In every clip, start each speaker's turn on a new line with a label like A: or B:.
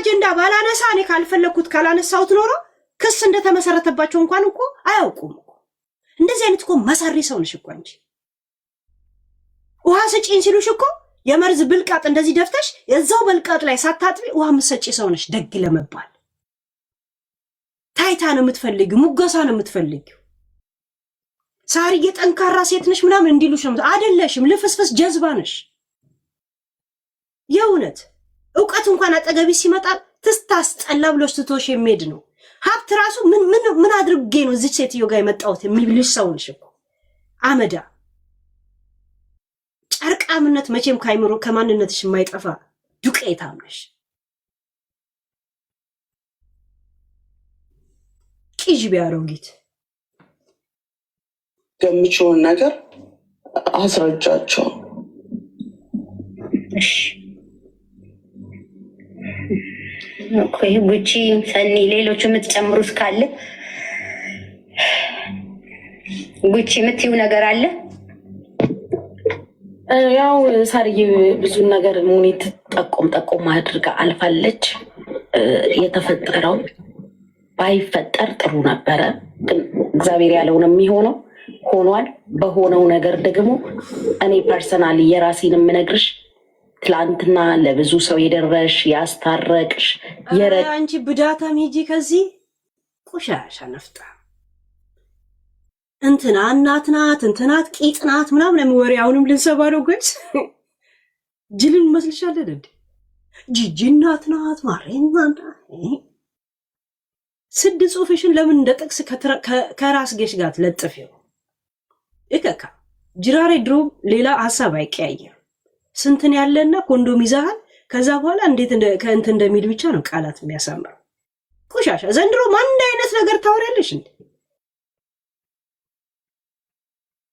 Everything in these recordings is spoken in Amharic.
A: አጀንዳ ባላነሳ እኔ ካልፈለኩት ካላነሳውት ኖሮ ክስ እንደተመሰረተባቸው እንኳን እኮ አያውቁም እኮ። እንደዚህ አይነት እኮ መሰሪ ሰው ነሽ እኮ አንቺ። ውሃ ስጪኝ ሲሉሽ እኮ የመርዝ ብልቃጥ እንደዚህ ደፍተሽ የዛው ብልቃጥ ላይ ሳታጥቢ ውሃ ምሰጪ ሰው ነሽ። ደግ ለመባል ታይታ ነው የምትፈልጊው፣ ሙገሳ ነው የምትፈልጊው። ሳርዬ ጠንካራ ሴት ነሽ ምናምን እንዲሉሽ ነው አይደለሽም። ልፍስፍስ ጀዝባ ነሽ። የእውነት ዕውቀት እንኳን አጠገቢ ሲመጣ ትስታስጠላ ብሎሽ ትቶሽ የሚሄድ ነው። ሀብት ራሱ ምን አድርጌ ነው እዚህ ሴትዮ ጋር የመጣሁት የሚልሽ ሰው ነሽ እኮ አመዳ። ጨርቃምነት መቼም ካይምሮ ከማንነትሽ የማይጠፋ ዱቄታም ነሽ። ቂጅ ቢያሮጊት
B: ገምቼውን ነገር አስረጃቸው።
C: እሺ ኦኬ። ጉቺ ሰኒ፣ ሌሎች የምትጨምሩት ካለ ጉቺ የምትይው ነገር አለ?
D: ያው ሳርዬ ብዙ ነገር ሙኒት ጠቆም አድርጋ አልፋለች። የተፈጠረው ባይፈጠር ጥሩ ነበረ፣ ግን እግዚአብሔር ያለው ነው የሚሆነው። ሆኗል። በሆነው ነገር ደግሞ እኔ ፐርሰናሊ የራሴን የምነግርሽ ትላንትና ለብዙ ሰው የደረሽ ያስታረቅሽ
A: አንቺ ብዳታም ሂጂ ከዚህ ቆሻሻ ነፍጣ እንትና እናት ናት እንትናት ቂጥ ናት ምናምን የሚወሪ አሁንም ልንሰባ ነው። ግን ጅልን መስልሻለን እንዴ? ጂጂ እናት ናት ማሬና ስድ ጽሁፍሽን ለምን እንደ ጥቅስ ከራስጌሽ ጋር ትለጥፊው? እከካ ጅራሬ ድሮ ሌላ ሐሳብ አይቀያየር። ስንትን ያለና ኮንዶም ይዛሃል። ከዛ በኋላ እንዴት ከእንት እንደሚል ብቻ ነው ቃላት የሚያሳምረው። ቆሻሻ ዘንድሮ ማን አይነት ነገር ታወሪያለሽ እንዴ?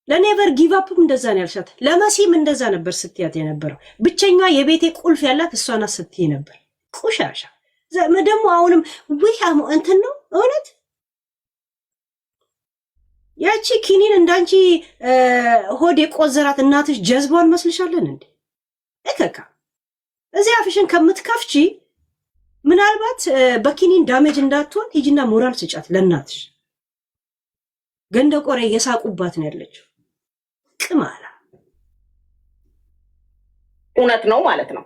A: ለኔቨር ጊቭ አፕም እንደዛ ነው ያልሻት። ለመሲም እንደዛ ነበር ስትያት የነበረው። ብቸኛ የቤቴ ቁልፍ ያላት እሷ ናት ስትይ ነበር። ቆሻሻ ደግሞ አሁንም አሞ እንትን ነው እውነት። ያቺ ኪኒን እንዳንቺ ሆድ የቆዘራት እናትሽ ጀዝባን መስልሻለን እንዴ? እከካ እዚህ አፍሽን ከምትከፍቺ ምናልባት በኪኒን ዳሜጅ እንዳትሆን ሂጂና ሞራል ስጫት ለእናትሽ። ገንደ ቆሬ የሳቁባት ነው ያለችው። ቅማላ
D: እውነት ነው ማለት ነው።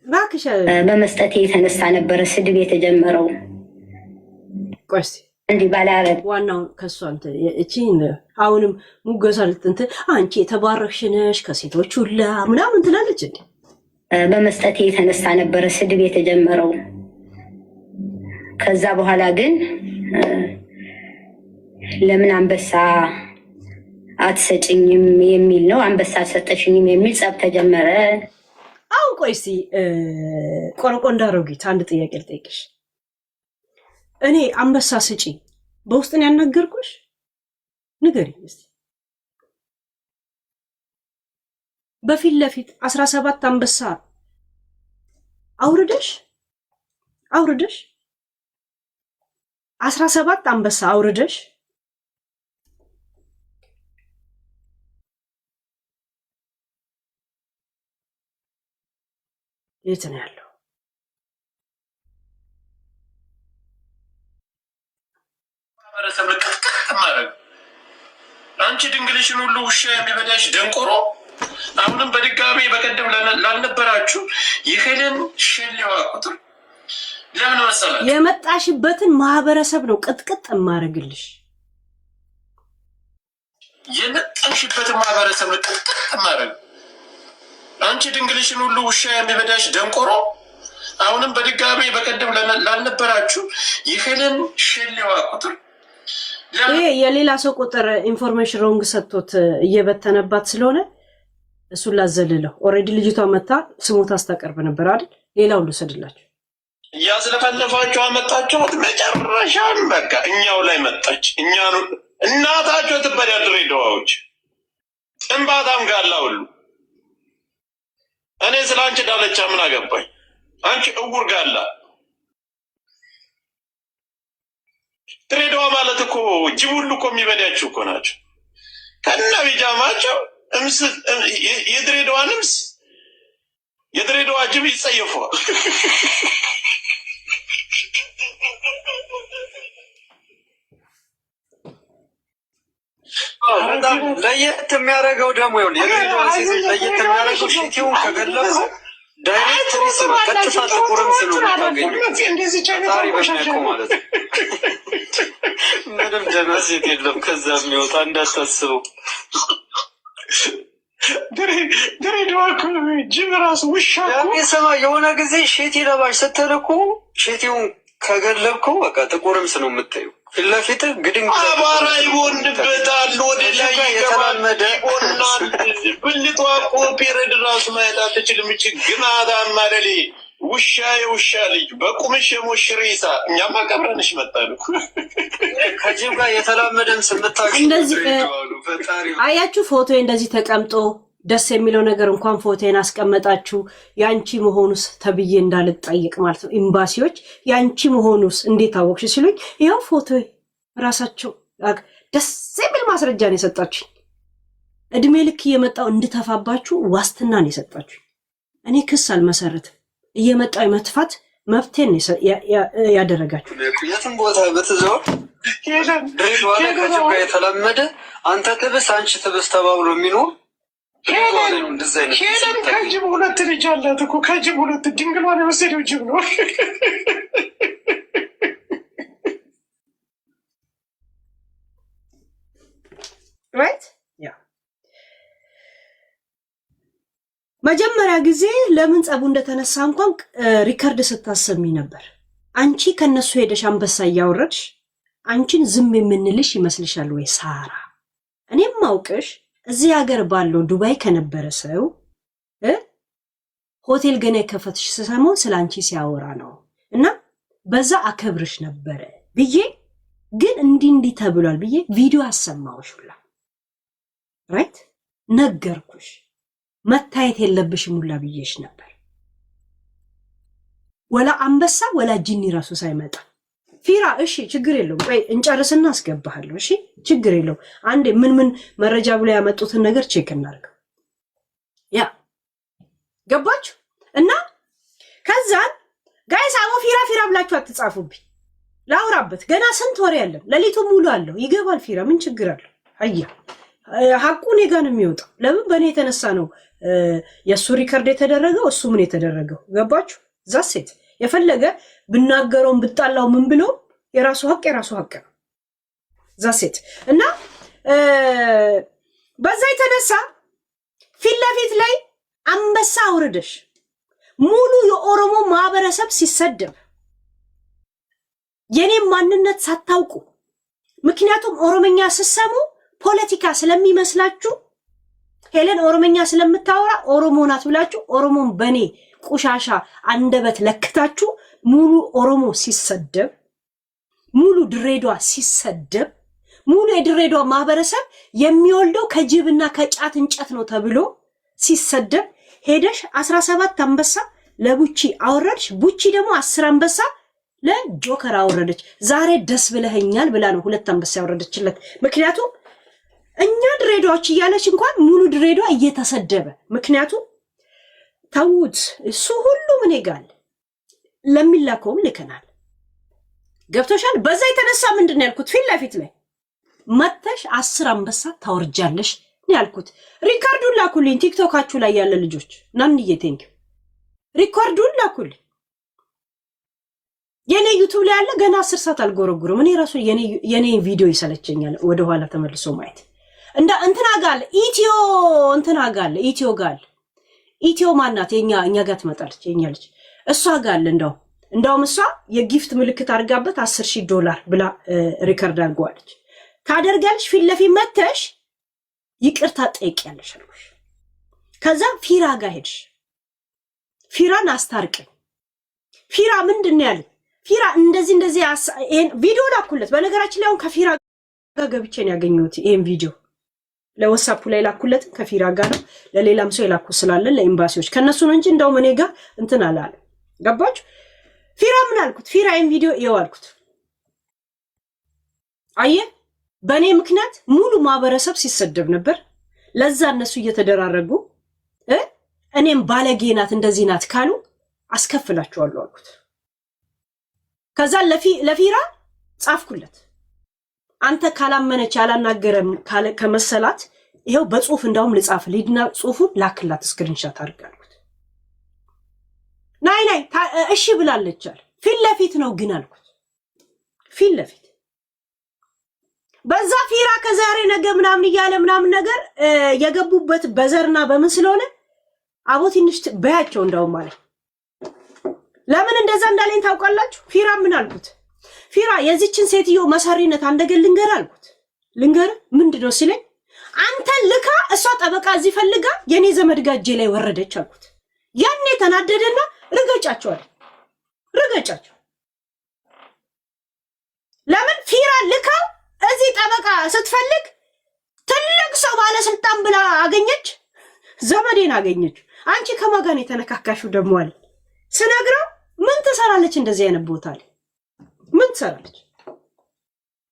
A: ባክሽ
C: በመስጠት የተነሳ ነበረ ስድብ የተጀመረው።
A: ቆስ
C: እንዲህ ባላረግ
A: ዋናው ከሷ አንተ እቺን አሁንም ሙገሳ ልትንት አንቺ የተባረክሽ ነሽ ከሴቶች ሁላ ምናምን ትላለች እንዴ?
C: በመስጠት የተነሳ ነበረ ስድብ የተጀመረው። ከዛ በኋላ ግን ለምን አንበሳ አትሰጭኝም የሚል ነው። አንበሳ አልሰጠሽኝም የሚል ጸብ ተጀመረ።
A: አሁን ቆይ እስቲ ቆረቆንዳ አሮጊት አንድ ጥያቄ ልጠይቅሽ። እኔ አንበሳ ስጪ በውስጥን ያናገርኩሽ ንገሪኝ እስቲ። በፊት ለፊት 17 አንበሳ አውርደሽ 17 አንበሳ አውርደሽ የት ነው ያለው?
E: አንቺ ድንግልሽን ሁሉ ውሻ የሚበዳሽ ደንቆሮ፣ አሁንም በድጋሚ በቀደም ላልነበራችሁ ይሄንን ሸሌዋ ቁጥር ለምን መሰላችሁ?
A: የመጣሽበትን ማህበረሰብ ነው ቅጥቅጥ የማረግልሽ።
E: የመጣሽበትን ማህበረሰብ ነው ቅጥቅጥ የማረግ። አንቺ ድንግልሽን ሁሉ ውሻ የሚበዳሽ ደንቆሮ፣ አሁንም በድጋሚ በቀደም ላልነበራችሁ ይሄንን ሸሌዋ ቁጥር
A: ይሄ የሌላ ሰው ቁጥር ኢንፎርሜሽን ሮንግ ሰጥቶት እየበተነባት ስለሆነ እሱን ላዘልለው። ኦልሬዲ ልጅቷ መታ ስሞታ አስታቀርብ ነበር አይደል? ሌላው ልሰድላችሁ
E: እያስለፈለፋችሁ አመጣችኋት። መጨረሻን በቃ እኛው ላይ መጣች። እኛኑ እናታቸው ትበዳ ድሬዳዋዎች ጥንባታም ጋላ ሁሉ እኔ ስለ አንቺ ዳለቻ ምን አገባኝ? አንቺ እውር ጋላ። ድሬዳዋ ማለት እኮ ጅብ ሁሉ እኮ የሚበዳችሁ እኮ ናቸው ከነ ቢጃማቸው። የድሬዳዋ ንምስ የድሬዳዋ ጅብ ይጸየፈዋል።
F: በጣም ለየት የሚያደርገው ደግሞ የድሬዳዋን ሴቶች ለየት የሚያደርገው ሽቲውን ከገለጹ ዳይሬክት ሪስም ቀጥታ ጥቁርም ስሉ ታገኙ ታሪ በሽነቆ ማለት ነው። ምንም ጀና ሴት የለም ከዛ የሚወጣ እንዳታስበው።
E: ድሬዳዋ እኮ ጅብ ራሱ ውሻ
F: ሰማ የሆነ ጊዜ ሼቲ ለባሽ ስትልኩ ሼቲውን ከገለብከው በቃ ጥቁርም ስለ የምታዩ ፊት ለፊት ግድንግ
E: አቧራ ይቦንበታል። ወደ ላይ የተላመደ ይቦናል። ብልቷ እኮ ፔሬድ ራሱ ማየት አትችልም። እቺ ግማታ ማለሌ ውሻ የውሻ ልጅ በቁምሽ የሞሽር ይሳ እኛማ ቀብረንሽ መጣሉ
F: ከጅብ ጋር የተላመደም ስምታሽ
A: እንደዚህ አያችሁ። ፎቶ እንደዚህ ተቀምጦ ደስ የሚለው ነገር እንኳን ፎቶን አስቀመጣችሁ ያንቺ መሆኑስ ተብዬ እንዳልጠይቅ ማለት ነው። ኤምባሲዎች ያንቺ መሆኑስ እንዴት አወቅሽ ሲሉኝ ይኸው ፎቶ ራሳቸው ደስ የሚል ማስረጃ ነው የሰጣችሁ። እድሜ ልክ እየመጣው እንድተፋባችሁ ዋስትና ነው የሰጣችሁ። እኔ ክስ አልመሰርትም። እየመጣው የመጥፋት መብቴን ያደረጋችሁ።
F: የትም ቦታ ብትዞር ድሬዳዋ ላይ ከጅብ ጋር የተላመደ አንተ ትብስ አንቺ ትብስ ተባብሎ የሚኖር
E: ሄለን ከጅብ ሁለት ልጅ አላት እኮ። ከጅብ ሁለት ድንግሏን የወሰደው ጅብ ነው።
A: ራይት ያ መጀመሪያ ጊዜ ለምን ጸቡ እንደተነሳ እንኳን ሪከርድ ስታሰሚ ነበር። አንቺ ከነሱ ሄደሽ አንበሳ እያወረድሽ አንቺን ዝም የምንልሽ ይመስልሻል ወይ ሳራ? እኔም ማውቅሽ እዚህ ሀገር ባለው ዱባይ ከነበረ ሰው ሆቴል ገና የከፈትሽ ስሰማው ስለ አንቺ ሲያወራ ነው እና በዛ አከብርሽ ነበረ ብዬ ግን እንዲህ ተብሏል ብዬ ቪዲዮ አሰማሁሽ ሁላ ራይት ነገርኩሽ። መታየት የለብሽም ሁላ ብዬሽ ነበር። ወላ አንበሳ ወላ ጂኒ ራሱ ሳይመጣ ፊራ እሺ ችግር የለውም። ቆይ እንጨርስና አስገባሃለሁ። እሺ ችግር የለውም። አንዴ ምን መረጃ ብሎ ያመጡትን ነገር ቼክ እናድርግ። ያ ገባችሁ? እና ከዛን ጋይስ አቦ ፊራ ብላችሁ አትጻፉብኝ። ላውራበት ገና ስንት ወሬ ያለው ለሊቱ ሙሉ አለው። ይገባል ፊራ ምን ችግር አለው? አያ ሐቁ እኔ ጋር ነው የሚወጣው። ለምን በእኔ የተነሳ ነው የእሱ ሪከርድ የተደረገው እሱ ምን የተደረገው ገባችሁ? ዛሴት የፈለገ ብናገረውን ብጣላው ምን ብሎ የራሱ ሐቅ ነው። ዛሴት እና በዛ የተነሳ ፊት ለፊት ላይ አንበሳ አውርደሽ ሙሉ የኦሮሞ ማህበረሰብ ሲሰደብ የኔም ማንነት ሳታውቁ ምክንያቱም ኦሮመኛ ስትሰሙ ፖለቲካ ስለሚመስላችሁ ሄለን ኦሮመኛ ስለምታወራ ኦሮሞ ናት ብላችሁ ኦሮሞን በኔ ቁሻሻ አንደበት ለክታችሁ ሙሉ ኦሮሞ ሲሰደብ ሙሉ ድሬዳዋ ሲሰደብ ሙሉ የድሬዳዋ ማህበረሰብ የሚወልደው ከጅብና ከጫት እንጨት ነው ተብሎ ሲሰደብ ሄደሽ 17 አንበሳ ለቡቺ አወረድሽ። ቡቺ ደግሞ 10 አንበሳ ለጆከር አወረደች። ዛሬ ደስ ብለኸኛል ብላ ነው 2 አንበሳ ያወረደችለት። ምክንያቱም እኛ ድሬዳዎች እያለች እንኳን ሙሉ ድሬዳዋ እየተሰደበ ምክንያቱም ተውት እሱ ሁሉ ምን ይጋል ለሚላከውም ልከናል። ገብቶሻል? በዛ የተነሳ ምንድነው ያልኩት? ፊት ለፊት ላይ መተሽ 10 አንበሳ ታወርጃለሽ ነው ያልኩት። ሪካርዱን ላኩልኝ ቲክቶካችሁ ላይ ያለ ልጆች ናንዬ ቴንክ ሪካርዱን ላኩልኝ። የኔ ዩቲዩብ ላይ ያለ ገና 10 ሰዓት አልጎረጉርም። እኔ ራሱ የኔ ቪዲዮ ይሰለቸኛል ወደ ኋላ ተመልሶ ማየት። እንትና ጋር ኢትዮ ጋር ኢትዮ ማናት እኛ ጋር ትመጣለች የኛ ልጅ እሷ ጋር እንደውም እሷ የጊፍት ምልክት አድርጋበት $10,000 ብላ ሪከርድ አድርጓለች። ታደርጋለሽ ፊት ለፊት መተሽ ይቅርታ ጠይቂያለሽ አልኩሽ። ከዛ ፊራ ጋር ሄድሽ። ፊራን አስታርቀኝ። ፊራ ምንድነው ያለ? ፊራ እንደዚህ ይሄን ቪዲዮ ላኩለት። በነገራችን ላይ አሁን ከፊራ ጋር ገብቼ ነው ያገኘሁት ይሄን ቪዲዮ ለወሳፑ ላይ ላኩለት ከፊራ ጋር ነው። ለሌላም ሰው ይላኩ ስላለ ለኤምባሲዎች ከነሱ ነው እንጂ እንደው እኔ ጋር እንትን አላለ። ገባችሁ? ፊራ ምን አልኩት? ፊራ ይሄን ቪዲዮ ይዋልኩት። አየ በእኔ ምክንያት ሙሉ ማህበረሰብ ሲሰደብ ነበር። ለዛ እነሱ እየተደራረጉ እኔም ባለጌ ናት እንደዚህ ናት ካሉ አስከፍላቸዋለሁ አልኩት። ከዛ ለፊራ ጻፍኩለት። አንተ ካላመነች ያላናገረም ከመሰላት ይሄው በጽሁፍ እንዳውም ልጻፍ ልሂድና ጽሁፉን ላክላት ስክሪንሻት አድርጋልኩት። ናይ እሺ ብላለች አለ። ፊት ለፊት ነው ግን አልኩት። ፊት ለፊት በዛ ፊራ ከዛሬ ነገ ምናምን እያለ ምናምን ነገር የገቡበት በዘርና በምን ስለሆነ አቦ ትንሽ በያቸው እንዳውም ማለት ለምን እንደዛ እንዳለኝ ታውቃላችሁ? ፊራ ምን አልኩት? ፊራ የዚችን ሴትዮ መሰሪነት አንደገል ልንገር አልኩት። ልንገር ምንድነው ሲለኝ አንተን ልካ እሷ ጠበቃ እዚህ ፈልጋ የኔ ዘመድ ጋር እጄ ላይ ወረደች አልኩት። ያኔ ተናደደና ርገጫቸው አለ። ርገጫቸው ለምን ፊራ ልካ እዚህ ጠበቃ ስትፈልግ ትልቅ ሰው ባለስልጣን ብላ አገኘች፣ ዘመዴን አገኘች። አንቺ ከማጋን የተነካካሽው ደግሞ አለ ስነግረው ምን ትሰራለች እንደዚህ አይነት ቦታ ላይ ምን ትሰራለች?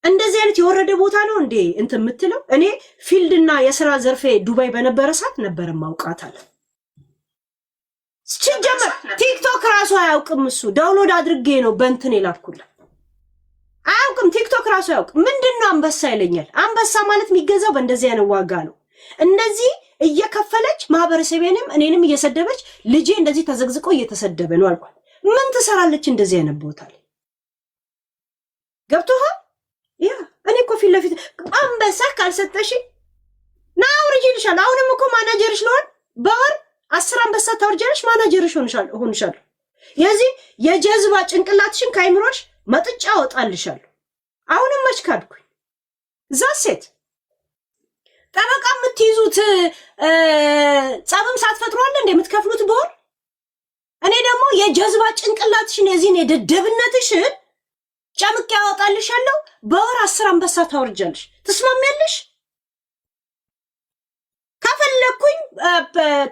A: እንደዚህ አይነት የወረደ ቦታ ነው እንዴ እንትን የምትለው? እኔ ፊልድና የሥራ ዘርፌ ዱባይ በነበረ ሰዓት ነበር ማውቃት አለ። ሲጀመር ቲክቶክ ራሱ አያውቅም እሱ ዳውንሎድ አድርጌ ነው በእንትን የላኩላት አያውቅም። ቲክቶክ ራሱ አያውቅም። ምንድነው አንበሳ ይለኛል። አንበሳ ማለት የሚገዛው በእንደዚህ አይነት ዋጋ ነው። እንደዚህ እየከፈለች ማህበረሰቤንም እኔንም እየሰደበች ልጄ እንደዚህ ተዘግዝቆ እየተሰደበ ነው አልኳት። ምን ትሰራለች እንደዚህ አይነት ቦታ ላይ ገብቶሃል? ያ እኔ እኮ ፊት ለፊት አንበሳ ካልሰጠሽ ና አውርጂ ይልሻል። አሁንም እኮ ማናጀርሽ ልሆን በወር 10 አንበሳ ታወርጃለሽ፣ ማናጀርሽ ሆንሻለሁ። የዚህ የጀዝባ ጭንቅላትሽን ካይምሮሽ መጥጫ አወጣልሻለሁ። አሁንም መችካድኩኝ ዛሴት ጠበቃ የምትይዙት ጸብም ሳትፈጥሯል እንደ የምትከፍሉት በወር እኔ ደግሞ የጀዝባ ጭንቅላትሽን የዚህን የደደብነትሽን ጨምቄ ያወጣልሻለሁ። በወር 10 አንበሳ ታወርጃለሽ። ትስማሚያለሽ? ከፈለኩኝ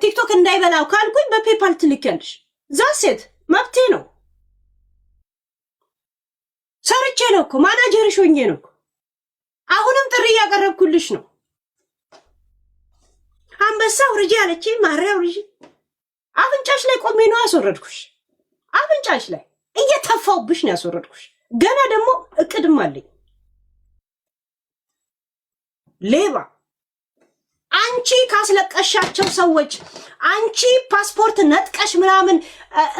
A: ቲክቶክ እንዳይበላው ካልኩኝ በፔፓል ትልኪያለሽ። ዛሴት መብቴ ነው። ሰርቼ ነው እኮ ማናጀርሽ ሆኜ ነው እኮ። አሁንም ጥሪ እያቀረብኩልሽ ነው። አንበሳ ውርጂ አለች። ማሪያ ውርጂ አፍንጫሽ ላይ ቆሜ ነው ያስወረድኩሽ። አፍንጫሽ ላይ እየተፋውብሽ ነው ያስወረድኩሽ። ገና ደግሞ እቅድም አለኝ። ሌባ አንቺ ካስለቀሻቸው ሰዎች አንቺ ፓስፖርት ነጥቀሽ ምናምን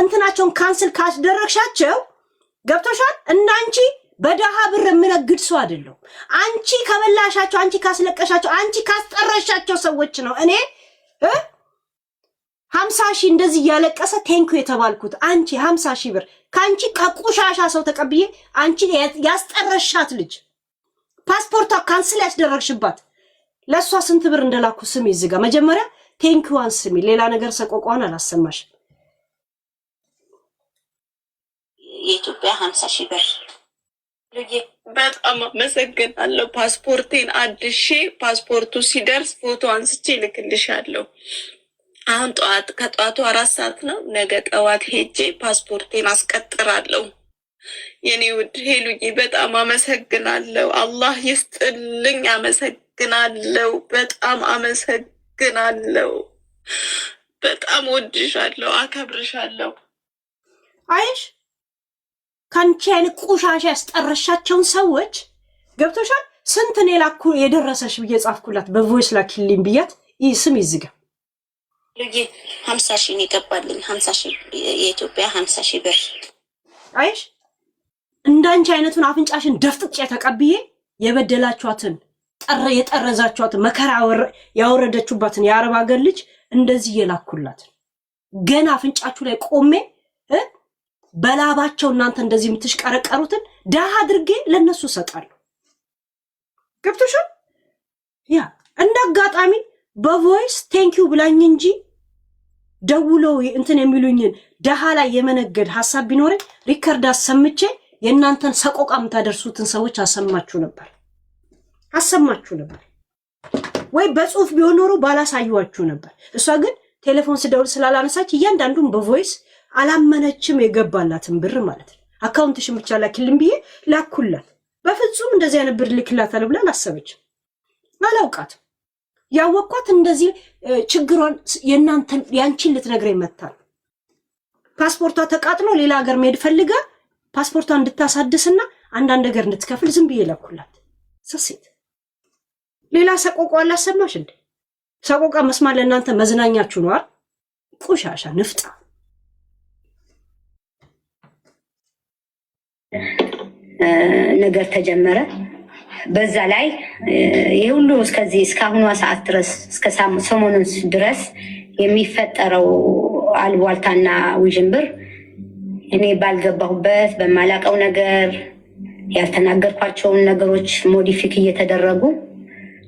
A: እንትናቸውን ካንስል ካስደረግሻቸው ገብቶሻል። እንዳንቺ በደሃ ብር የምነግድ ሰው አይደለም። አንቺ ከበላሻቸው፣ አንቺ ካስለቀሻቸው፣ አንቺ ካስጠረሻቸው ሰዎች ነው እኔ 50 ሺህ እንደዚህ እያለቀሰ ቴንኩ የተባልኩት። አንቺ 50 ሺህ ብር ከአንቺ ከቁሻሻ ሰው ተቀብዬ አንቺ ያስጠረሻት ልጅ ፓስፖርቷ ካንስል ያስደረግሽባት ለሷ ስንት ብር እንደላኩ ስሚ። እዚህ ጋር መጀመሪያ ቴንኩዋን ስሚ። ሌላ ነገር ሰቆቋን አላሰማሽ።
G: የኢትዮጵያ 50 ሺህ ብር
H: በጣም አመሰግናለሁ። ፓስፖርቴን አድሼ ፓስፖርቱ ሲደርስ ፎቶ አንስቼ ልክልሻለሁ። አሁን ከጠዋቱ 4 ሰዓት ነው። ነገ ጠዋት ሄጄ ፓስፖርቴን አስቀጥራለሁ። የኔ ውድ ሄሉዬ በጣም አመሰግናለሁ። አላህ ይስጥልኝ። አመሰግናለሁ። በጣም አመሰግናለሁ። በጣም ወድሻለሁ፣ አከብርሻለሁ።
A: አይሽ ካንቺ አይነት ቆሻሻ ያስጠረሻቸውን ሰዎች ገብቶሻል። ስንት ነው ላኩ የደረሰሽ ብዬ ጻፍኩላት። በቮይስ ላኪልኝ ብያት ስም ይዝጋ
G: ልጄ 50 ሺህ ነው የገባልኝ። 50 ሺህ የኢትዮጵያ 50 ሺህ ብር።
A: አይሽ እንዳንቺ አይነቱን አፍንጫሽን ደፍጥጬ ተቀብዬ የበደላችኋትን የጠረዛችኋትን መከራ ያወረደችባትን የአረብ ሀገር ልጅ እንደዚህ የላኩላት ገና አፍንጫችሁ ላይ ቆሜ በላባቸው እናንተ እንደዚህ የምትሽቀረቀሩትን ዳህ አድርጌ ለነሱ ሰጣለሁ። ገብቶሻል? ያ እንደ አጋጣሚ በቮይስ ቴንኪው ብላኝ እንጂ ደውለው እንትን የሚሉኝን ዳህ ላይ የመነገድ ሐሳብ ቢኖረኝ ሪከርድ አሰምቼ የእናንተን ሰቆቃ የምታደርሱትን ሰዎች አሰማችሁ ነበር ወይ በጽሁፍ ቢሆን ኖሮ ባላሳዩዋችሁ ነበር። እሷ ግን ቴሌፎን ስደውል ስላላነሳች እያንዳንዱን በቮይስ አላመነችም። የገባላትን ብር ማለት ነው። አካውንትሽን ብቻ ላኪልኝ ብዬ ላኩላት። በፍጹም እንደዚህ አይነት ብር ልክላታል ብላ አላሰበችም። አላውቃትም። ያወቅኳት እንደዚህ ችግሯን ያንቺን ልትነግረኝ መጣ። ፓስፖርቷ ተቃጥሎ ሌላ ሀገር መሄድ ፈልጋ ፓስፖርቷ እንድታሳድስና አንዳንድ ነገር እንድትከፍል ዝም ብዬ ላኩላት። ሰሴት ሌላ ሰቆቃ አላሰማሽ እንዴ? ሰቆቃ መስማት ለእናንተ መዝናኛችሁ ነው አይደል? ቆሻሻ ንፍጣ
C: ነገር ተጀመረ። በዛ ላይ ይህ ሁሉ እስካሁኗ ሰዓት ድረስ እስከ ሰሞኑን ድረስ የሚፈጠረው አልቧልታና ውዥንብር እኔ ባልገባሁበት በማላቀው ነገር ያልተናገርኳቸውን ነገሮች ሞዲፊክ እየተደረጉ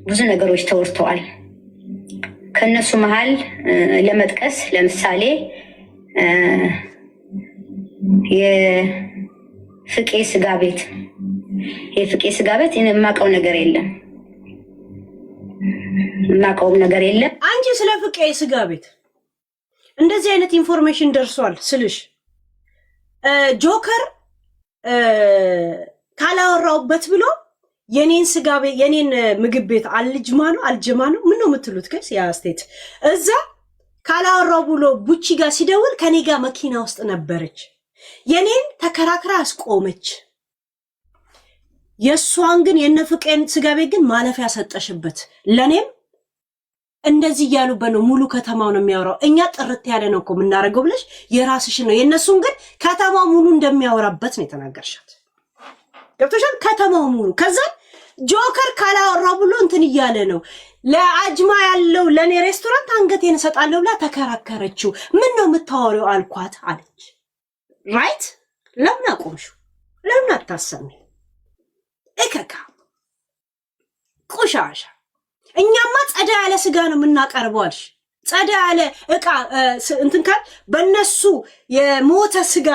C: ብዙ ነገሮች ተወርተዋል። ከነሱ መሃል ለመጥቀስ ለምሳሌ የፍቄ ስጋ ቤት የማውቀው ነገር የለም።
A: አንቺ ስለ ፍቄ ስጋ ቤት እንደዚህ አይነት ኢንፎርሜሽን ደርሷል ስልሽ ጆከር ካላወራውበት ብሎ የኔን ምግብ ቤት አልጅማ ነው ምን ነው የምትሉት? ከስ ያ ስቴት እዛ ካላወራው ብሎ ቡቺ ጋር ሲደውል ከኔ ጋር መኪና ውስጥ ነበረች። የኔን ተከራክራ አስቆመች። የሷን ግን የነፍቄን ስጋ ቤት ግን ማለፊያ ሰጠሽበት። ለኔም እንደዚህ እያሉበት ነው። ሙሉ ከተማው ነው የሚያወራው። እኛ ጥርት ያለ ነው እኮ የምናደርገው ብለሽ የራስሽን ነው። የነሱን ግን ከተማው ሙሉ እንደሚያወራበት ነው የተናገርሻት። ገብቶሻል? ከተማው ሙሉ። ከዛ ጆከር ካላወራ ብሎ እንትን እያለ ነው። ለአጅማ ያለው ለኔ ሬስቶራንት አንገቴን እሰጣለሁ ብላ ተከራከረችው። ምን ነው የምታወሪው አልኳት አለች። ራይት? ለምን አቆምሽው? ለምን አታሰሚ? እከካ ቆሻሻ። እኛማ ጸዳ ያለ ስጋ ነው የምናቀርበው አልሽ። ጸዳ ያለ እቃ እንትን ካል በእነሱ የሞተ ስጋ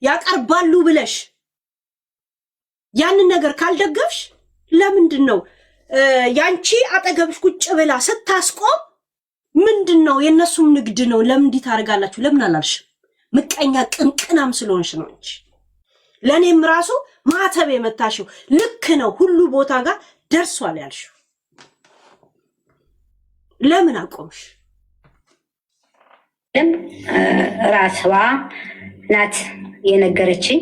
A: ያቀርባሉ ብለሽ ያንን ነገር ካልደገፍሽ ለምንድን ነው ያንቺ አጠገብሽ ቁጭ ብላ ስታስቆም ምንድን ነው የእነሱም ንግድ ነው? ለምን እንዲህ ታደርጋላችሁ? ለምን አላልሽ? ምቀኛ ቅንቅናም ስለሆንሽ ነው እንጂ ለእኔም ራሱ ማተብ የመታሽው ልክ ነው ሁሉ ቦታ ጋር ደርሷል ያልሽው ለምን አቆምሽ?
C: ራስዋ ናት የነገረችኝ።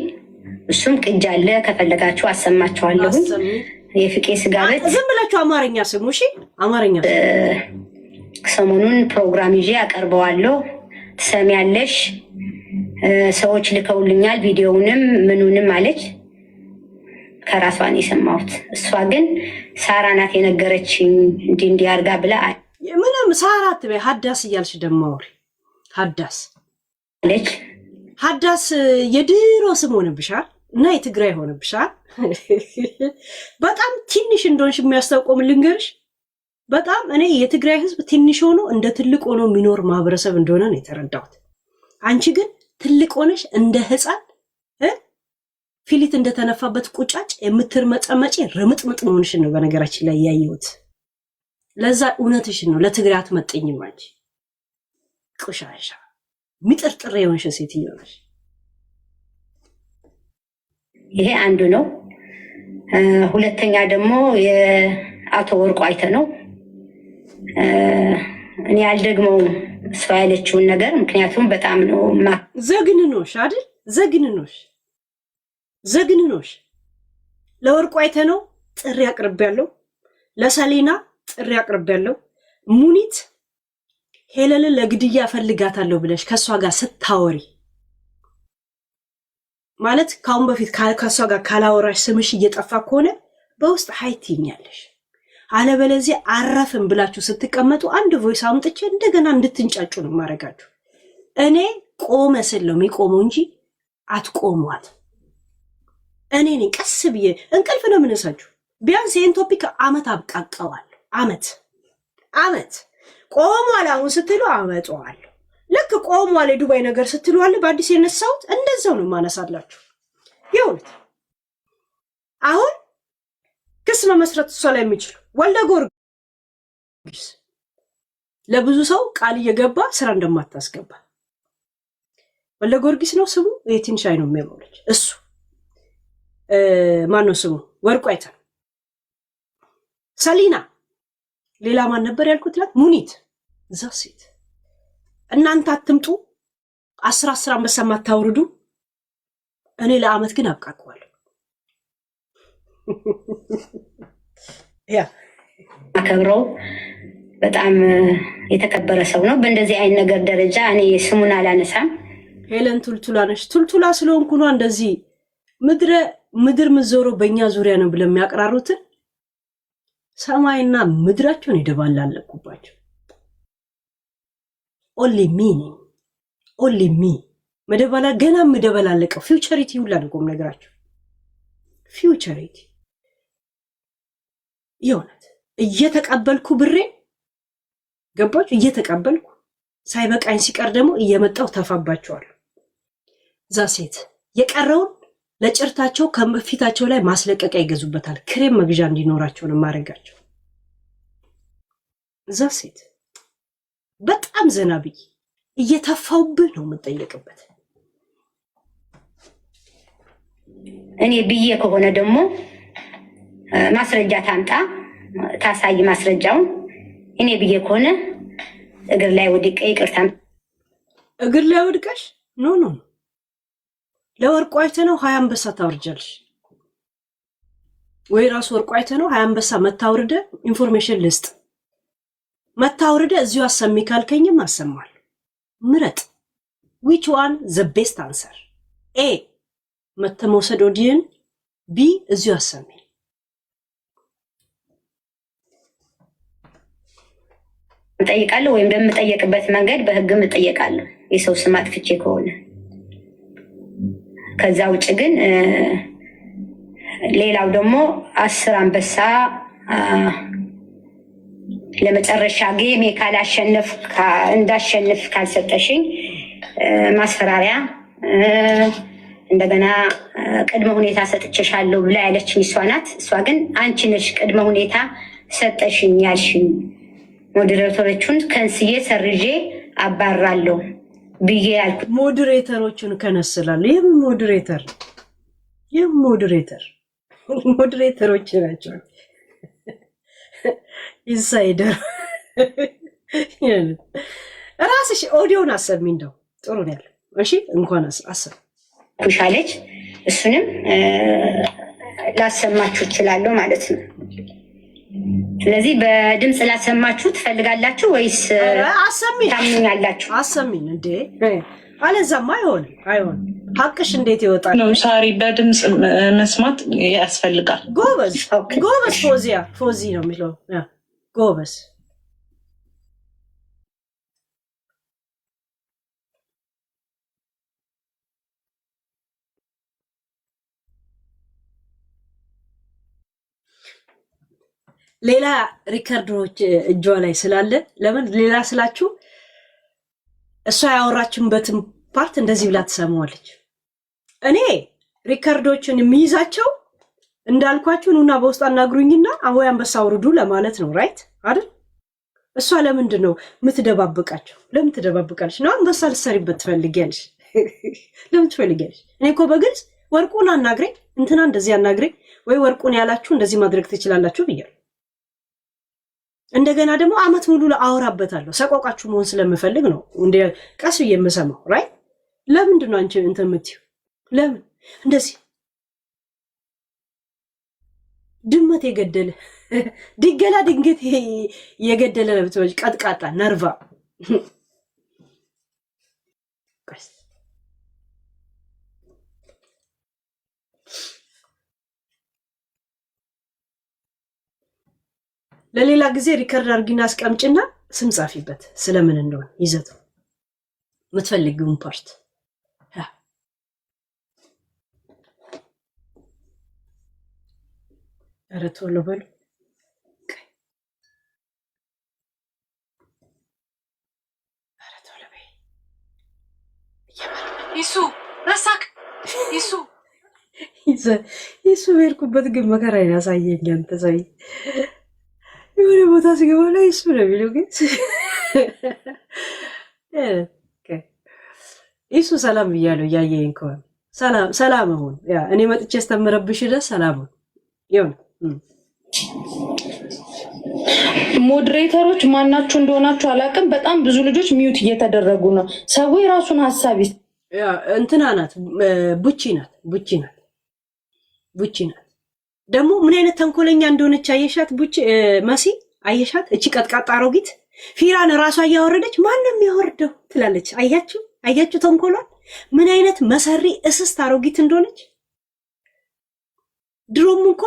C: እሱም ቅጅ አለ፣ ከፈለጋችሁ አሰማችኋለሁ። የፍቄ ስጋ ቤት
A: ዝም ብላችሁ አማርኛ ስሙ። እሺ አማርኛ
C: ሰሞኑን ፕሮግራም ይዤ አቀርበዋለሁ። ትሰሚያለሽ? ሰዎች ልከውልኛል ቪዲዮውንም ምኑንም አለች። ከራሷን የሰማሁት። እሷ ግን ሳራ ናት የነገረችኝ እንዲህ አድርጋ ብላ
A: ምንም ሳራ አትበይ። ሀዳስ እያልሽ ደግሞ አውሪ። ሀዳስ
C: አለች።
A: ሀዳስ የድሮ ስም ሆነብሻል እና የትግራይ ሆነብሻል። በጣም ትንሽ እንደሆንሽ የሚያስታውቀው ልንገርሽ። በጣም እኔ የትግራይ ህዝብ ትንሽ ሆኖ እንደ ትልቅ ሆኖ የሚኖር ማህበረሰብ እንደሆነ ነው የተረዳሁት። አንቺ ግን ትልቅ ሆነሽ እንደ ህፃን ፊሊት እንደተነፋበት ቁጫጭ የምትርመጠመጪ ርምጥምጥ መሆንሽን ነው በነገራችን ላይ ያየሁት። ለዛ እውነትሽን ነው። ለትግራይ አትመጥኝም አንቺ ቆሻሻ ሚጥርጥሬ የሆንሽ ሴትዮ ነሽ።
C: ይሄ አንዱ ነው። ሁለተኛ ደግሞ የአቶ ወርቁ አይተ ነው። እኔ ያልደግመው እሷ ያለችውን ነገር ምክንያቱም በጣም ነው
A: ዘግንኖሽ አይደል? ዘግንኖሽ ለወርቁ አይተ ነው ጥሪ አቅርቤያለሁ። ለሰሊና ጥሪ አቅርቤያለሁ። ሙኒት ሄለልን ለግድያ ፈልጋታለሁ ብለሽ ከሷ ጋር ስታወሪ ማለት ካሁን በፊት ከሷ ጋር ካላወራሽ ስምሽ እየጠፋ ከሆነ በውስጥ ሀይትኛለሽ። አለበለዚያ አረፍን ብላችሁ ስትቀመጡ አንድ ቮይስ አምጥቼ እንደገና እንድትንጫጩ ነው ማረጋችሁ። እኔ ቆመ ስለው የሚቆመው እንጂ አትቆሟት። እኔ ነኝ ቀስ ብዬ እንቅልፍ ነው የምነሳችሁ። ቢያንስ ይህን ቶፒክ አመት አብቃቀዋለሁ። አመት ቆሟል አሁን ስትሉ አመጣዋለሁ። ልክ ቆሟል የዱባይ ነገር ስትሉ አለ በአዲስ የነሳሁት እንደዛው ነው ማነሳላችሁ። ይሁት አሁን ክስ መመስረት እሷ ላይ የሚችሉ ወልደ ጊዮርጊስ ለብዙ ሰው ቃል እየገባ ስራ እንደማታስገባ ወልደ ጊዮርጊስ ነው ስሙ። የትንሻይ ነው የሚያመውለች እሱ ማን ነው ስሙ? ወርቁ አይተ ሰሊና ሌላ ማን ነበር ያልኩት? ሙኒት እዛ ሴት እናንተ አትምጡ 10 አንበሳ ማታውርዱ። እኔ ለአመት ግን አብቃቀዋለሁ። ያ
C: አከብረው በጣም የተከበረ ሰው ነው። በእንደዚህ አይነት ነገር ደረጃ እኔ ስሙን አላነሳም።
A: ሄለን ቱልቱላ ነሽ። ቱልቱላ ስለሆንኩ ነው እንደዚህ ምድር ምዞሮ በእኛ ዙሪያ ነው ብለው የሚያቀራሩትን ሰማይና ምድራቸውን ይደባላለቁባቸው። ኦንሊ ሚ መደባላ ገና የምደበላለቀው ፊውቸሪቲ ሁላ ነው ነገራቸው። ፊውቸሪቲ የእውነት እየተቀበልኩ ብሬ ገባችሁ? እየተቀበልኩ ሳይበቃኝ ሲቀር ደግሞ እየመጣው ተፋባቸዋለሁ። እዛ ሴት የቀረውን ለጭርታቸው ከፊታቸው ላይ ማስለቀቂያ ይገዙበታል። ክሬም መግዣ እንዲኖራቸው ነው ማድረጋቸው። እዛ ሴት በጣም ዘና ብዬ እየተፋውብህ ነው የምጠየቅበት።
C: እኔ ብዬ ከሆነ ደግሞ ማስረጃ ታምጣ ታሳይ ማስረጃውን። እኔ ብዬ ከሆነ እግር ላይ ወድቄ ይቅርታ።
A: እግር ላይ ወድቀሽ ኖ ለወርቁ አይተ ነው 20 አንበሳ ታወርጃለሽ ወይ? ራሱ ወርቁ አይተ ነው 20 አንበሳ መታወርደ ኢንፎርሜሽን ልስጥ መታወርደ እዚሁ አሰሚ ካልከኝም አሰማል። ምረጥ። which one the best answer? A መተመውሰድ ኦዲየን፣ ቢ እዚሁ አሰሚ።
C: እጠይቃለሁ ወይም በምጠየቅበት መንገድ በህግም እጠየቃለሁ የሰው ስም አጥፍቼ ከሆነ። ከዛ ውጭ ግን ሌላው ደግሞ 10 አንበሳ ለመጨረሻ ጌሜ ካላሸነፍ እንዳሸንፍ ካልሰጠሽኝ ማስፈራሪያ እንደገና ቅድመ ሁኔታ ሰጥቼሻለሁ ብላ ያለችኝ እሷ ናት። እሷ ግን አንቺ ነሽ ቅድመ ሁኔታ ሰጠሽኝ ያልሽኝ፣ ሞዴሬተሮቹን ከንስዬ ሰርዤ አባራለሁ ብዬ ያልኩ።
A: ሞዴሬተሮቹን ከነስላለሁ። ይህም ሞዴሬተሮች ናቸው። ኢንሳይደር ራስሽ ኦዲዮን አሰሚ። እንደው ጥሩ ነው ያለው። እሺ እንኳን አሰብ
C: ኩሻለች። እሱንም ላሰማችሁ እችላለሁ ማለት ነው። ስለዚህ በድምፅ ላሰማችሁ ትፈልጋላችሁ ወይስ ታምኛላችሁ?
A: አሰሚኝ እንዴ! አለዛማ አይሆንም። ሀቅሽ እንዴት ይወጣል?
I: ነው ሳሪ፣ በድምፅ መስማት ያስፈልጋል።
A: ጎበዝ ፎዚ ነው የሚለው። ጎበዝ ሌላ ሪከርዶች እጇ ላይ ስላለ ለምን ሌላ ስላችሁ እሷ ያወራችንበትን ፓርት እንደዚህ ብላ ትሰማዋለች። እኔ ሪከርዶችን የሚይዛቸው እንዳልኳችሁ ኑና በውስጥ አናግሩኝና አወይ አንበሳ አውርዱ ለማለት ነው። ራይት አይደል? እሷ ለምንድን ነው የምትደባብቃቸው? ለምን ትደባብቃለች? ነው አንበሳ ልትሰሪበት ትፈልጊያለሽ? ለምን ትፈልጊያለሽ? እኔ እኮ በግልጽ ወርቁን አናግረኝ፣ እንትና እንደዚህ አናግረኝ፣ ወይ ወርቁን ያላችሁ እንደዚህ ማድረግ ትችላላችሁ ብያለሁ። እንደገና ደግሞ አመት ሙሉ አወራበታለሁ። ሰቆቃችሁ መሆን ስለምፈልግ ነው እንደ ቀስ ብዬ የምሰማው። ራይት? ለምንድን ነው አንቺ እንትን የምትይው? ለምን እንደዚህ ድመት የገደለ ድገላ ድንገት የገደለ ለብትወጅ ቀጥቃጣ ነርቫ ለሌላ ጊዜ ሪከርድ አድርጊና አስቀምጭና ስም ጻፊበት ስለምን እንደሆነ ይዘቱ የምትፈልጊውን ፓርት። ኧረ ቶሎ በሉ። ኧረ ቶሎ በይ።
J: ይሱ ረሳክ
A: ይሱ በሄድኩበት ግን መከራዬን ያሳየኝ አንተ ሰውዬ። የሆነ ቦታ ሲገባ ላይ ይሱ ነው የሚለው ግን ይሱ ሰላም ብያለሁ። እያየኝ ከሆነ ሰላም ሁን። እኔ መጥቼ ስተምረብሽ ደስ ሰላም ሁን ይሁን።
D: ሞዴሬተሮች ማናችሁ እንደሆናችሁ አላውቅም። በጣም ብዙ ልጆች ሚዩት እየተደረጉ ነው። ሰው የራሱን ሀሳብ
A: እንትና ናት ቡቺ ናት ደግሞ ምን አይነት ተንኮለኛ እንደሆነች አየሻት? ቡች መሲ አየሻት? እቺ ቀጥቃጣ አሮጊት ፊራን ራሷ እያወረደች ማንም ያወርደው ትላለች። አያችሁ ተንኮሏን? ምን አይነት መሰሪ እስስት አሮጊት እንደሆነች። ድሮም እኮ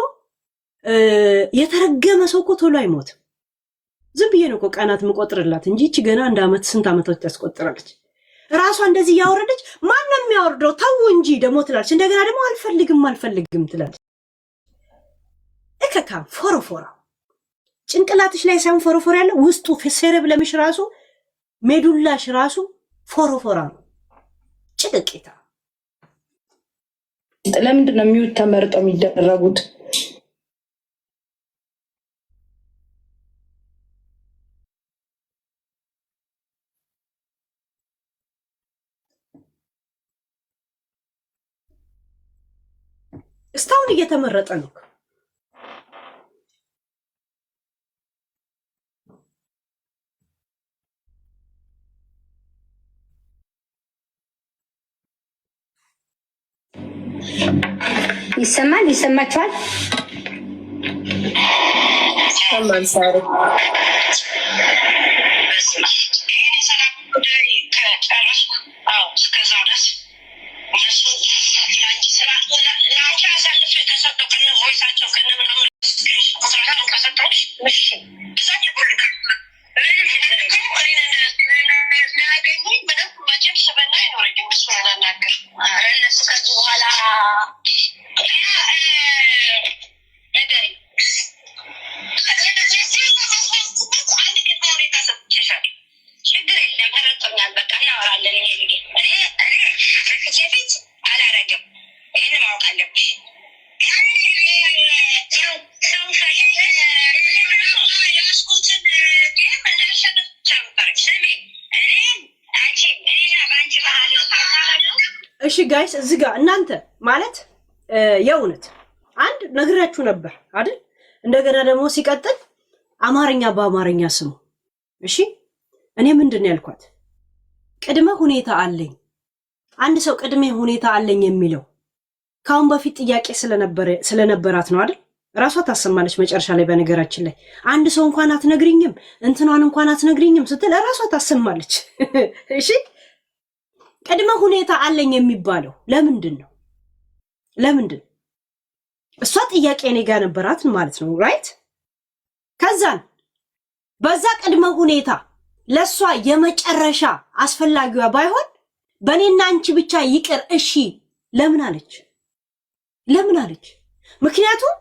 A: የተረገመ ሰው እኮ ቶሎ አይሞትም። ዝም ብዬ ነው እኮ ቀናት ምቆጥርላት እንጂ እቺ ገና አንድ ዓመት ስንት ዓመቶች ታስቆጥራለች። ራሷ እንደዚህ እያወረደች ማንም ያወርደው ተው እንጂ ደግሞ ትላለች። እንደገና ደግሞ አልፈልግም ትላለች። እከካም ፎሮፎራ ጭንቅላትሽ ላይ ሳይሆን ፎሮፎራ ያለው ውስጡ ሴረብለምሽ ራሱ ሜዱላሽ ራሱ ፎሮፎራ ነው። ጭቅቂታ
D: ለምንድን ነው ሚውት ተመርጠው የሚደረጉት?
A: እስካሁን እየተመረጠ ነው።
C: ይሰማል? ይሰማችኋል?
D: ሰማን ሳሪ
A: እሺ ጋይስ እዚህ ጋር እናንተ ማለት የእውነት አንድ ነግራችሁ ነበር አይደል? እንደገና ደግሞ ሲቀጥል አማርኛ በአማርኛ ስሙ። እሺ እኔ ምንድን ነው ያልኳት? ቅድመ ሁኔታ አለኝ። አንድ ሰው ቅድመ ሁኔታ አለኝ የሚለው ካሁን በፊት ጥያቄ ስለነበራት ነው አይደል? ራሷ ታሰማለች መጨረሻ ላይ። በነገራችን ላይ አንድ ሰው እንኳን አትነግሪኝም እንትኗን እንኳን አትነግሪኝም ስትል ራሷ ታሰማለች። እሺ ቅድመ ሁኔታ አለኝ የሚባለው ለምንድን ነው? ለምንድን እሷ ጥያቄ እኔ ጋር ነበራት ማለት ነው ራይት? ከዛን በዛ ቅድመ ሁኔታ ለሷ የመጨረሻ አስፈላጊዋ ባይሆን በእኔና አንቺ ብቻ ይቅር እሺ ለምን አለች? ለምን አለች? ምክንያቱም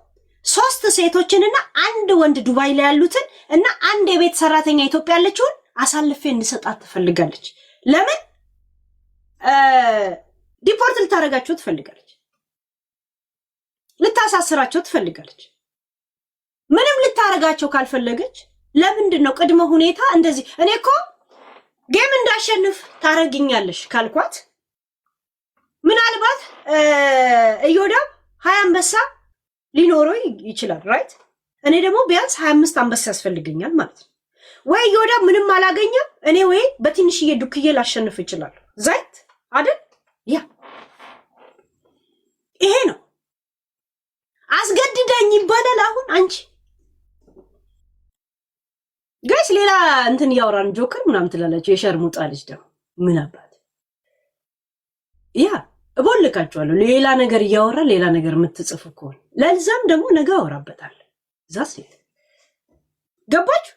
A: 3 ሴቶችንና አንድ ወንድ ዱባይ ላይ ያሉትን እና አንድ የቤት ሰራተኛ ኢትዮጵያ ያለችውን አሳልፌ እንድሰጣት ትፈልጋለች። ለምን? ዲፖርት ልታረጋቸው ትፈልጋለች። ልታሳስራቸው ትፈልጋለች። ምንም ልታረጋቸው ካልፈለገች ለምንድን ነው ቅድመ ሁኔታ እንደዚህ? እኔ እኮ ጌም እንዳሸንፍ ታረግኛለሽ ካልኳት ምናልባት እዮዳብ 20 አንበሳ ሊኖረው ይችላል ራይት? እኔ ደግሞ ቢያንስ 25 አንበሳ ያስፈልገኛል ማለት ነው። ወይ እዮዳብ ምንም አላገኘም፣ እኔ ወይ በትንሽዬ ዱክዬ ላሸንፍ ይችላል። ዛይት አይደል? ያ ይሄ ነው አስገድዳኝ ይባላል። አሁን አንቺ ጋይስ ሌላ እንትን ያወራን ጆከር ምናምን ትላላችሁ። የሸርሙጣ ልጅ ደግሞ ምን አባት ያ እቦልካችኋለሁ። ሌላ ነገር እያወራ ሌላ ነገር የምትጽፉ ከሆነ ለዛም ደግሞ ነገ አወራበታለሁ። እዛ ሴት ገባችሁ?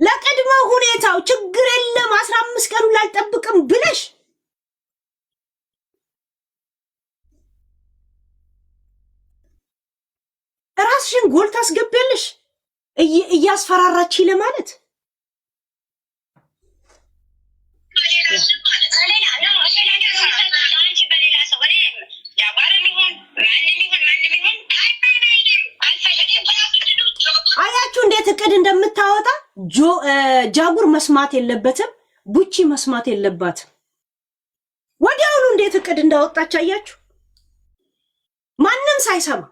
A: ለቅድመ ሁኔታው ችግር የለም 15 ቀኑን ላልጠብቅም ብለሽ ራስሽን ጎል ታስገቢያለሽ እያስፈራራች ለማለት አያችሁ እንዴት እቅድ እንደምታወጣ። ጃጉር መስማት የለበትም፣ ቡቺ መስማት የለባትም። ወዲያውኑ እንዴት እቅድ እንዳወጣች አያችሁ፣ ማንም ሳይሰማ።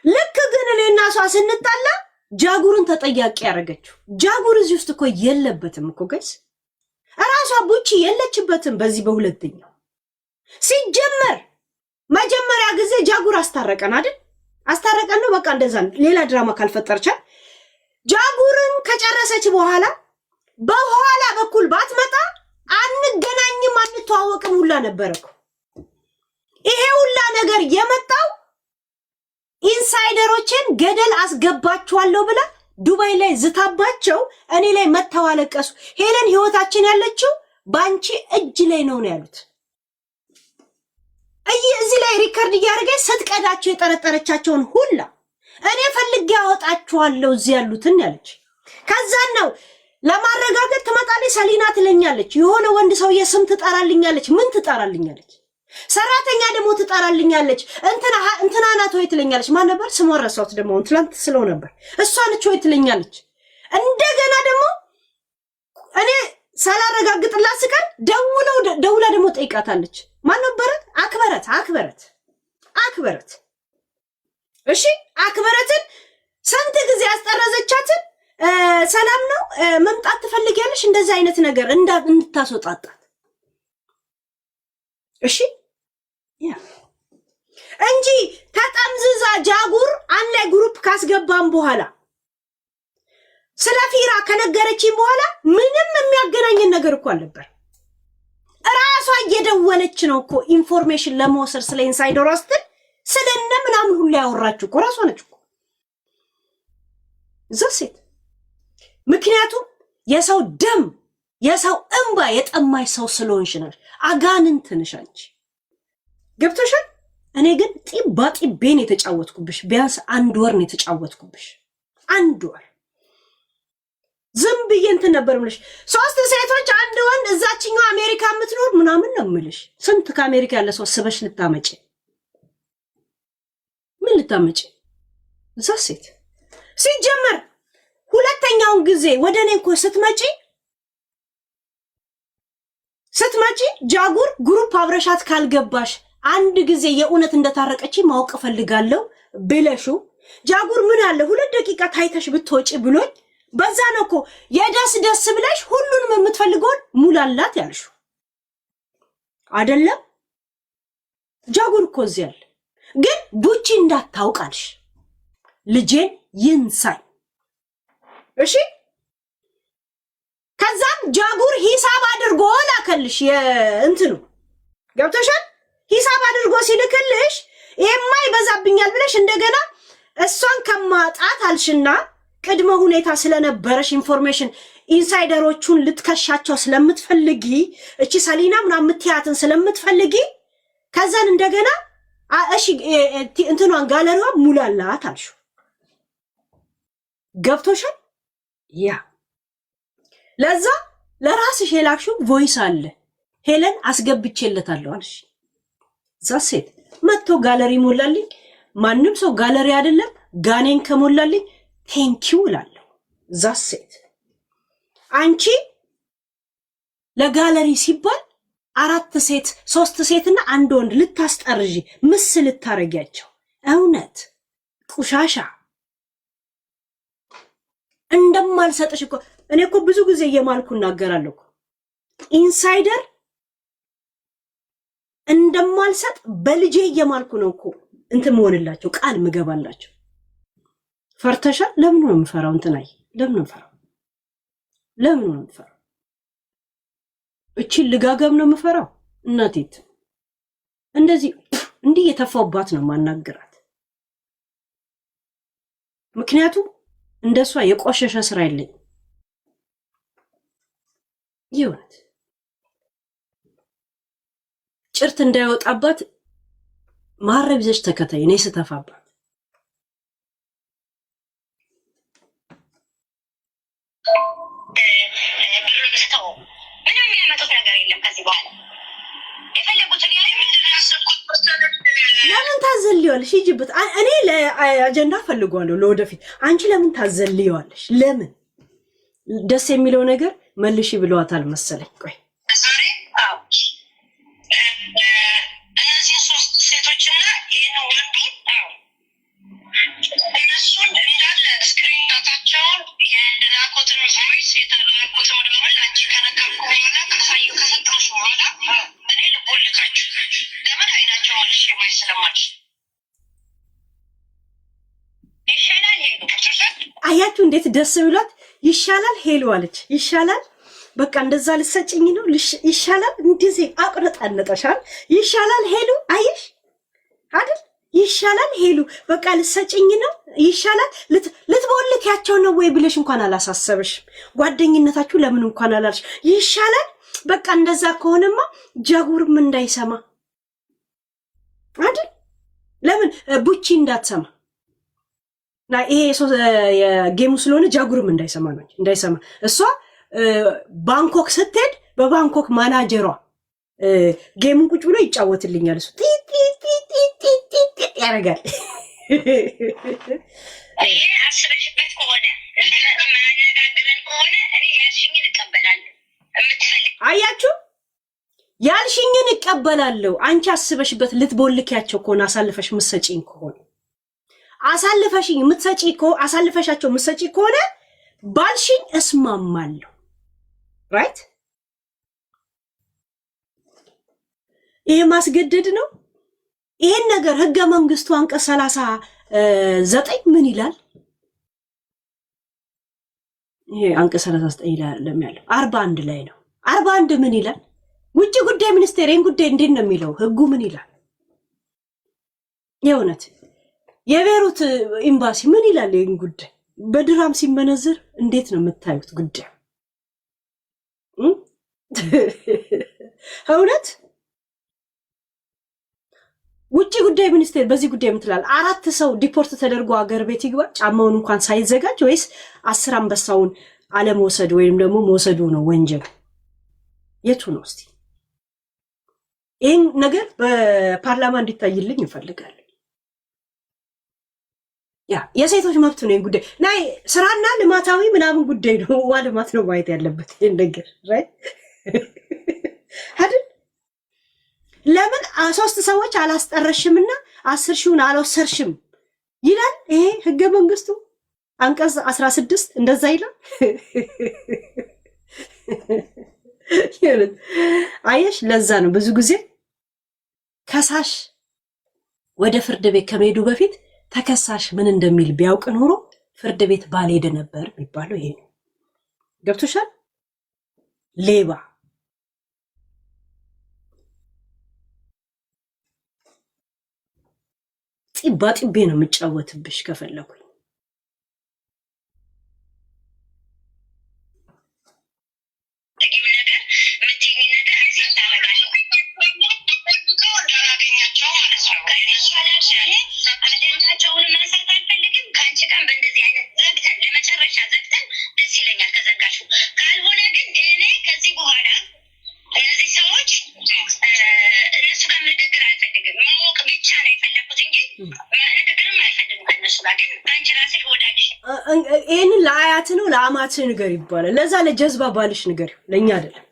A: ልክ ግን እኔና እሷ ስንጣላ ጃጉርን ተጠያቂ ያደረገችው። ጃጉር እዚህ ውስጥ እኮ የለበትም እኮ ጋይስ፣ እራሷ ቡቺ የለችበትም። በዚህ በሁለተኛው ሲጀመር መጀመሪያ ጊዜ ጃጉር አስታረቀን አይደል? አስታረቀን ነው በቃ እንደዛ ነው። ሌላ ድራማ ካልፈጠርቻል ጃጉርን ከጨረሰች በኋላ በኋላ በኩል ባትመጣ አንገናኝም አንተዋወቅም ሁላ ነበረኩ። ይሄ ሁላ ነገር የመጣው ኢንሳይደሮችን ገደል አስገባቸዋለሁ ብላ ዱባይ ላይ ዝታባቸው እኔ ላይ መተዋለቀሱ። ሄለን ህይወታችን ያለችው ባንቺ እጅ ላይ ነው ያሉት። እዚህ ላይ ሪከርድ እያደረገች ስትቀዳቸው የጠረጠረቻቸውን ሁላ እኔ ፈልጌ አወጣቸዋለሁ እዚህ ያሉትን ያለች። ከዛን ነው ለማረጋገጥ ትመጣለች። ሰሊና ትለኛለች። የሆነ ወንድ ሰውዬ ስም ትጠራልኛለች። ምን ትጠራልኛለች? ሰራተኛ ደግሞ ትጠራልኛለች። እንትና ናት ወይ ትለኛለች። ማን ነበር ስሟን ረሳሁት። ደግሞ ትላንት ስለው ነበር። እሷ ነች ወይ ትለኛለች። እንደገና ደግሞ እኔ ሳላረጋግጥላት ስቀር ደውላ ደግሞ ጠይቃታለች። ማን ነበር? አክበረት። እሺ አክበረትን ስንት ጊዜ ያስጠረዘቻትን ሰላም ነው መምጣት ትፈልጊያለሽ እንደዚህ አይነት ነገር እንድታስወጣጣት። እሺ ያ እንጂ ተጠምዝዛ ጃጉር አንድ ላይ ግሩፕ ካስገባን በኋላ ስለ ፊራ ከነገረችኝ በኋላ ምንም የሚያገናኝን ነገር እኮ አልነበር። ራሷ እየደወለች ነው እኮ ኢንፎርሜሽን ለመውሰድ ስለ ኢንሳይደር ስትል ስለነ ምናምን ሁሉ ያወራችሁ እኮ ራሷ ነች እኮ ዘሴት። ምክንያቱም የሰው ደም የሰው እንባ የጠማሽ ሰው ስለሆንሽ ነው። አጋንንት ነሽ አንቺ። ገብቶሻል? እኔ ግን ጢባ ጢቤን የተጫወትኩብሽ ቢያንስ 1 ወር ነው የተጫወትኩብሽ። 1 ወር ዝም ብዬ እንትን ነበር ምልሽ። 3 ሴቶች 1 ወንድ እዛችኛው አሜሪካ የምትኖር ምናምን ነው ምልሽ። ስንት ከአሜሪካ ያለ ሰው ስበሽ ልታመጪ ምን ልታመጪ? እዛ ሴት ሲጀመር ሁለተኛውን ጊዜ ወደ እኔ እኮ ስትመጪ ጃጉር ግሩፕ አብረሻት ካልገባሽ አንድ ጊዜ የእውነት እንደታረቀች ማወቅ ፈልጋለሁ ብለሹ ጃጉር ምን አለ 2 ደቂቃ ታይተሽ ብትወጪ ብሎኝ በዛ ነው እኮ የደስ ብለሽ ሁሉንም የምትፈልገውን ሙላላት ያልሹ አይደለም። ጃጉር እኮ እዚህ ያለ ግን ቡቺ እንዳታውቃልሽ ልጄን ይንሳይ። እሺ ከዛም ጃጉር ሂሳብ አድርጎ ላከልሽ የእንትኑ ገብቶሻል? ሂሳብ አድርጎ ሲልክልሽ ይሄማ ይበዛብኛል ብለሽ እንደገና እሷን ከማጣት አልሽና ቅድመ ሁኔታ ስለነበረሽ ኢንፎርሜሽን ኢንሳይደሮቹን ልትከሻቸው ስለምትፈልጊ እቺ ሰሊና ምናምን ምትያትን ስለምትፈልጊ ከዛን እንደገና እሺ እንትኗን ጋለሪዋ ሙላላት አልሽ። ገብቶሻል? ያ ለዛ ለራስሽ የላክሽው ቮይስ አለ ሄለን አስገብቼለታለሁ አልሽ። ዛሴት መጥቶ ጋለሪ ሞላልኝ። ማንም ሰው ጋለሪ አይደለም ጋኔን ከሞላልኝ ቴንኪው እላለሁ። ዛሴት አንቺ ለጋለሪ ሲባል 4 ሴት 3 ሴትና 1 ወንድ ልታስጠርጂ ምስል ልታረጊያቸው እውነት ቁሻሻ እንደማልሰጥሽ እኮ እኔ እኮ ብዙ ጊዜ እየማልኩ እናገራለሁ እኮ ኢንሳይደር እንደማልሰጥ በልጄ እየማልኩ ነው እኮ እንትን መሆንላቸው ቃል ምገባላቸው። ፈርተሻል? ለምን ነው የምፈራው? እንትናይ ለምን ነው የምፈራው? እቺ ልጋገም ነው የምፈራው? እናቴት እንደዚህ እንዲህ የተፋውባት ነው ማናገራት። ምክንያቱም እንደሷ የቆሸሸ ስራ የለኝ። ይሁንት ጭርት እንዳይወጣባት ማረብ ይዘሽ ተከታይ እኔ ስተፋባት ለምን ታዘልይዋለሽ? ይጅበት እኔ ለአጀንዳ ፈልጓለሁ ለወደፊት። አንቺ ለምን ታዘልይዋለሽ? ለምን ደስ የሚለው ነገር መልሺ ብለዋታል መሰለኝ። ቆይ
J: እነዚህ 3 ሴቶችና ይህን ወንዱ እነሱን እንዳለ ስክሪንታቸውን የላኩትን ቮይስ የተላኩትን በሙሉ አንቺ ከነገርኩ በኋላ ካሳዩ ከሰጠሁሽ በኋላ እኔ ልቦልካችሁ ለምን አይናቸው መልሽ የማይሰ
A: እንዴት ደስ ብሏት ይሻላል ሄሉ አለች። ይሻላል በቃ እንደዛ ልሰጭኝ ነው ይሻላል። እንደዚህ አቅረጣነጠሻል። ይሻላል ሄሉ አየሽ አይደል? ይሻላል ሄሉ በቃ ልሰጭኝ ነው ይሻላል። ልትቦልኪያቸው ነው ወይ ብለሽ እንኳን አላሳሰብሽም። ጓደኝነታችሁ ለምን እንኳን አላልሽ? ይሻላል በቃ እንደዛ ከሆነማ ጃጉርም እንዳይሰማ አይደል? ለምን ቡቺ እንዳትሰማ ና ይሄ የጌሙ ስለሆነ ጃጉርም እንዳይሰማ ነው እንዳይሰማ። እሷ ባንኮክ ስትሄድ በባንኮክ ማናጀሯ ጌሙን ቁጭ ብሎ ይጫወትልኛል እሱ ያረጋል።
J: ይሄ አስበሽበት ከሆነ ማነጋግረን ከሆነ እኔ ያልሽኝን እቀበላለሁ።
A: አያችሁ ያልሽኝን እቀበላለሁ። አንቺ አስበሽበት ልትቦልኪያቸው ከሆነ አሳልፈሽ ምትሰጪኝ ከሆነ አሳልፈሽኝ ምትሰጪ አሳልፈሻቸው ምትሰጪ ከሆነ ባልሽኝ እስማማለሁ። ራይት? ይሄ ማስገደድ ነው። ይሄን ነገር ህገ መንግስቱ አንቀጽ 39 ምን ይላል? ይሄ አንቀጽ 39 ይላል ለሚያለው 41 ላይ ነው። 41 ምን ይላል? ውጭ ጉዳይ ሚኒስቴር ይሄን ጉዳይ እንዴት ነው የሚለው? ህጉ ምን ይላል? የእውነት የቤሩት ኤምባሲ ምን ይላል? ይሄን ጉዳይ በድራም ሲመነዝር እንዴት ነው የምታዩት ጉዳይ? እውነት ውጭ ጉዳይ ሚኒስቴር በዚህ ጉዳይ ምትላል? 4 ሰው ዲፖርት ተደርጎ አገር ቤት ይግባ ጫማውን እንኳን ሳይዘጋጅ ወይስ 10 አንበሳውን አለመውሰድ ወይም ደግሞ መውሰዱ ነው ወንጀል? የቱ ነው እስቲ? ይሄን ነገር በፓርላማ እንዲታይልኝ ይፈልጋል። ያ የሴቶች መብት ነው ጉዳይ ናይ ስራና ልማታዊ ምናምን ጉዳይ ነው። ልማት ነው ማየት ያለበት ይሄን ነገር ራይት አይደል? ለምን 3 ሰዎች አላስጠረሽምና 10 ሺውን አልወሰርሽም ይላል ይሄ ህገ መንግስቱ አንቀጽ 16 እንደዛ ይላል። አየሽ ለዛ ነው ብዙ ጊዜ ከሳሽ ወደ ፍርድ ቤት ከመሄዱ በፊት ተከሳሽ ምን እንደሚል ቢያውቅ ኖሮ ፍርድ ቤት ባልሄደ ነበር የሚባለው ይሄ ነው። ገብቶሻል? ሌባ ጢባ ጢቤ ነው የምጫወትብሽ ከፈለኩኝ። ይሄንን ለአያት ነው ለአማት ነገር ይባላል። ለዛ ለጀዝባ ባልሽ ነገር ለኛ አይደለም።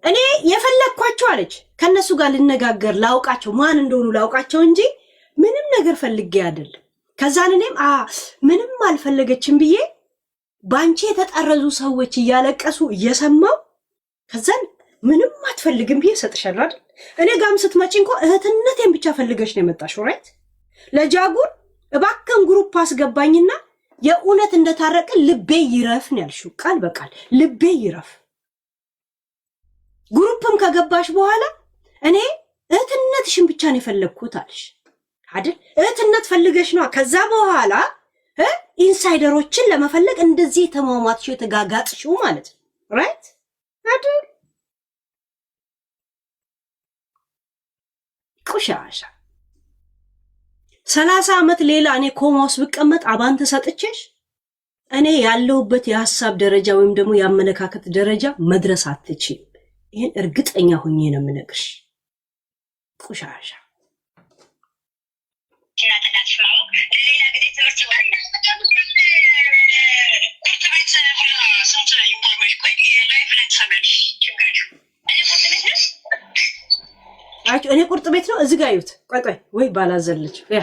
A: እኔ የፈለኳቸው አለች ከነሱ ጋር ልነጋገር ላውቃቸው ማን እንደሆኑ ላውቃቸው እንጂ ምንም ነገር ፈልጌ አይደለም። ከዛን እኔም ምንም አልፈለገችም ብዬ ባንቺ የተጠረዙ ሰዎች እያለቀሱ እየሰማው ከዛን ምንም አትፈልግም ብዬ ሰጥሻለሁ አይደል? እኔ ጋርም ስትመጪ እንኳን እህትነቴን ብቻ ፈልገሽ ነው የመጣሽው ራይት? ለጃጉር እባክን ግሩፕ አስገባኝና የእውነት እንደታረቅን ልቤ ይረፍ ነው ያልሽው ቃል በቃል ልቤ ይረፍ። ግሩፕም ከገባሽ በኋላ እኔ እህትነትሽን ብቻ ነው የፈለግኩት አልሽ አይደል? እህትነት ፈልገሽ ነው። ከዛ በኋላ ኢንሳይደሮችን ለመፈለግ እንደዚህ ተማማትሽ የተጋጋጥሽው ማለት ነው ራይት አይደል? ቆሻሻ 30 ዓመት ሌላ እኔ ኮማ ውስጥ ብቀመጥ አባንተ ሰጥቼሽ እኔ ያለሁበት የሐሳብ ደረጃ ወይም ደግሞ ያመለካከት ደረጃ መድረስ አትችይም። ይሄን እርግጠኛ ሆኜ ነው የምነግርሽ። ቆሻሻ እኔ ቁርጥ ቤት ነው እዚህ ጋር ይዩት። ቆይ ወይ ባላዘለች ያ